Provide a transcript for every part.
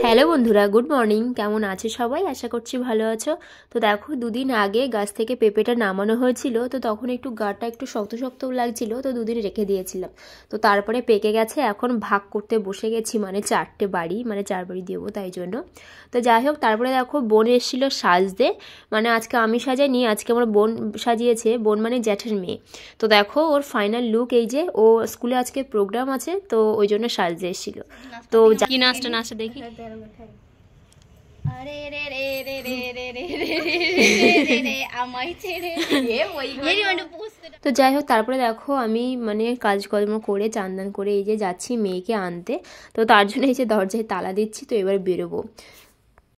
Hello বন্ধুরা, good morning. কেমন আছো সবাই? আশা করছি ভালো আছো। তো দেখো, দুদিন আগে গাছ থেকে পেঁপেটা নামানো হয়েছিল, তো তখন একটু গাটা একটু শক্ত শক্ত লাগছিল, তো দুদিন রেখে দিয়েছিলাম। তো তারপরে পেকে গেছে, এখন ভাগ করতে বসে গেছি, মানে 4টে বাড়ি, মানে 4 বাড়ি দেবো তাই জন্য। তো যাই হোক, তারপরে দেখো বোন এসেছিলো সাজতে, মানে আজকে আমি সাজাইনি, আজকে আমার বোন সাজিয়েছে। বোন মানে জ্যাঠের মেয়ে। তো দেখো ওর ফাইনাল লুক এই যে, ও স্কুলে আজকে প্রোগ্রাম আছে, তো ওই জন্য সাজতে এসেছিল। তো কি নাচটা দেখি। আরে রে রে রে রে রে রে রে রে আমায় ছেড়ে তো যাই হোক, তারপরে দেখো আমি মানে কাজকর্ম করে চান করে এই যে যাচ্ছি মেয়েকে আনতে। তো তার জন্য এই যে দরজায় তালা দিচ্ছি, তো এবার বেরোবো।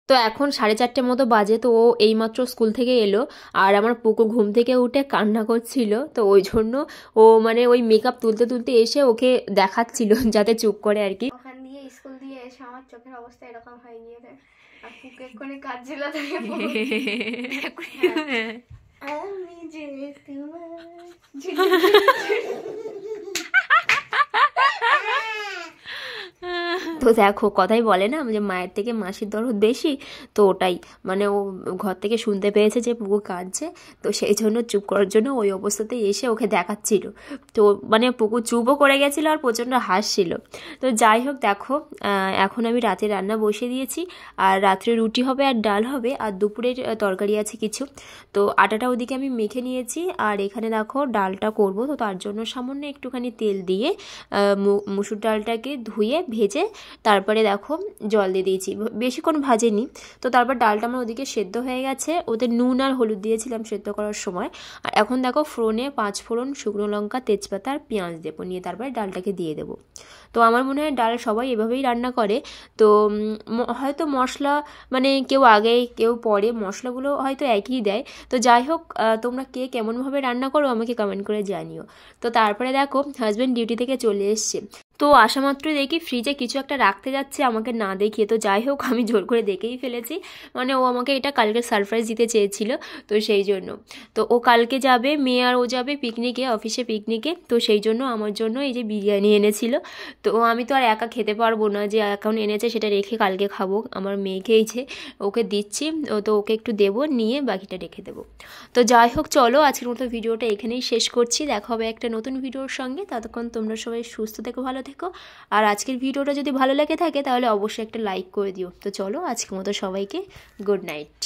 তো এখন 4:30 মতো বাজে, তো ও এইমাত্র স্কুল থেকে এলো, আর আমার পুকু ঘুম থেকে উঠে কান্না করছিল, তো ওই জন্য ও মানে ওই মেকআপ তুলতে তুলতে এসে ওকে দেখাচ্ছিল যাতে চুপ করে আর কি। ওখান দিয়ে স্কুল দিয়ে এসে আমার চোখের অবস্থা এরকম হয়ে গিয়েছে, আর পুকু এক্ষুনি কাঁদছিল আমি যে তো দেখো, কথাই বলে না যে মায়ের থেকে মাসির দরদ বেশি, তো ওটাই মানে ও ঘর থেকে শুনতে পেয়েছে যে পুকু কাঁদছে, তো সেই জন্য চুপ করার জন্য ওই অবস্থাতেই এসে ওকে দেখাচ্ছিল। তো মানে পুকু চুপও করে গেছিলো আর প্রচণ্ড হাসছিল। তো যাই হোক দেখো, এখন আমি রাতে রান্না বসিয়ে দিয়েছি, আর রাত্রে রুটি হবে আর ডাল হবে, আর দুপুরের তরকারি আছে কিছু। তো আটাটা ওদিকে আমি মেখে নিয়েছি, আর এখানে দেখো ডালটা করব, তো তার জন্য সামান্য একটুখানি তেল দিয়ে মুসুর ডালটাকে ধুয়ে ভেজে তারপরে দেখো জল দিয়ে দিয়েছি, বেশিক্ষণ ভাজেনি। তো তারপর ডালটা আমার ওদিকে সেদ্ধ হয়ে গেছে, ওতে নুন আর হলুদ দিয়েছিলাম সেদ্ধ করার সময়। আর এখন দেখো ফোড়নে 5 ফোড়ন, শুকনো লঙ্কা, তেজপাতা আর পেঁয়াজ দেবো, নিয়ে তারপরে ডালটাকে দিয়ে দেবো। তো আমার মনে হয় ডাল সবাই এভাবেই রান্না করে। তো হয়তো মশলা মানে কেউ আগে কেউ পরে, মশলাগুলো হয়তো একই দেয়। তো যাই হোক, তোমরা কে কেমনভাবে রান্না করো আমাকে কমেন্ট করে জানিও। তো তারপরে দেখো হাজব্যান্ড ডিউটি থেকে চলে এসছে, তো আসা মাত্রই দেখি ফ্রিজে কিছু একটা রাখতে যাচ্ছে আমাকে না দেখিয়ে। তো যাই হোক, আমি জোর করে দেখেই ফেলেছি, মানে ও আমাকে এটা কালকে সারপ্রাইজ দিতে চেয়েছিল, তো সেই জন্য। তো ও কালকে যাবে, মেয়ে আর ও যাবে পিকনিকে, অফিসে পিকনিকে, তো সেই জন্য আমার জন্য এই যে বিরিয়ানি এনেছিল। তো আমি তো আর একা খেতে পারবো না, যে এখন এনেছে সেটা রেখে কালকে খাবো, আমার মেয়েকেই যে ওকে দিচ্ছি, তো ওকে একটু দেবো, নিয়ে বাকিটা রেখে দেবো। তো যাই হোক, চলো আজকের মতো ভিডিওটা এখানেই শেষ করছি, দেখা হবে একটা নতুন ভিডিওর সঙ্গে। ততক্ষণ তোমরা সবাই সুস্থ থেকো, ভালো থেকো। আর আজকের ভিডিওটা যদি ভালো লেগে থাকে তাহলে অবশ্যই একটা লাইক করে দিও। তো চলো আজকের মতো সবাইকে গুড নাইট।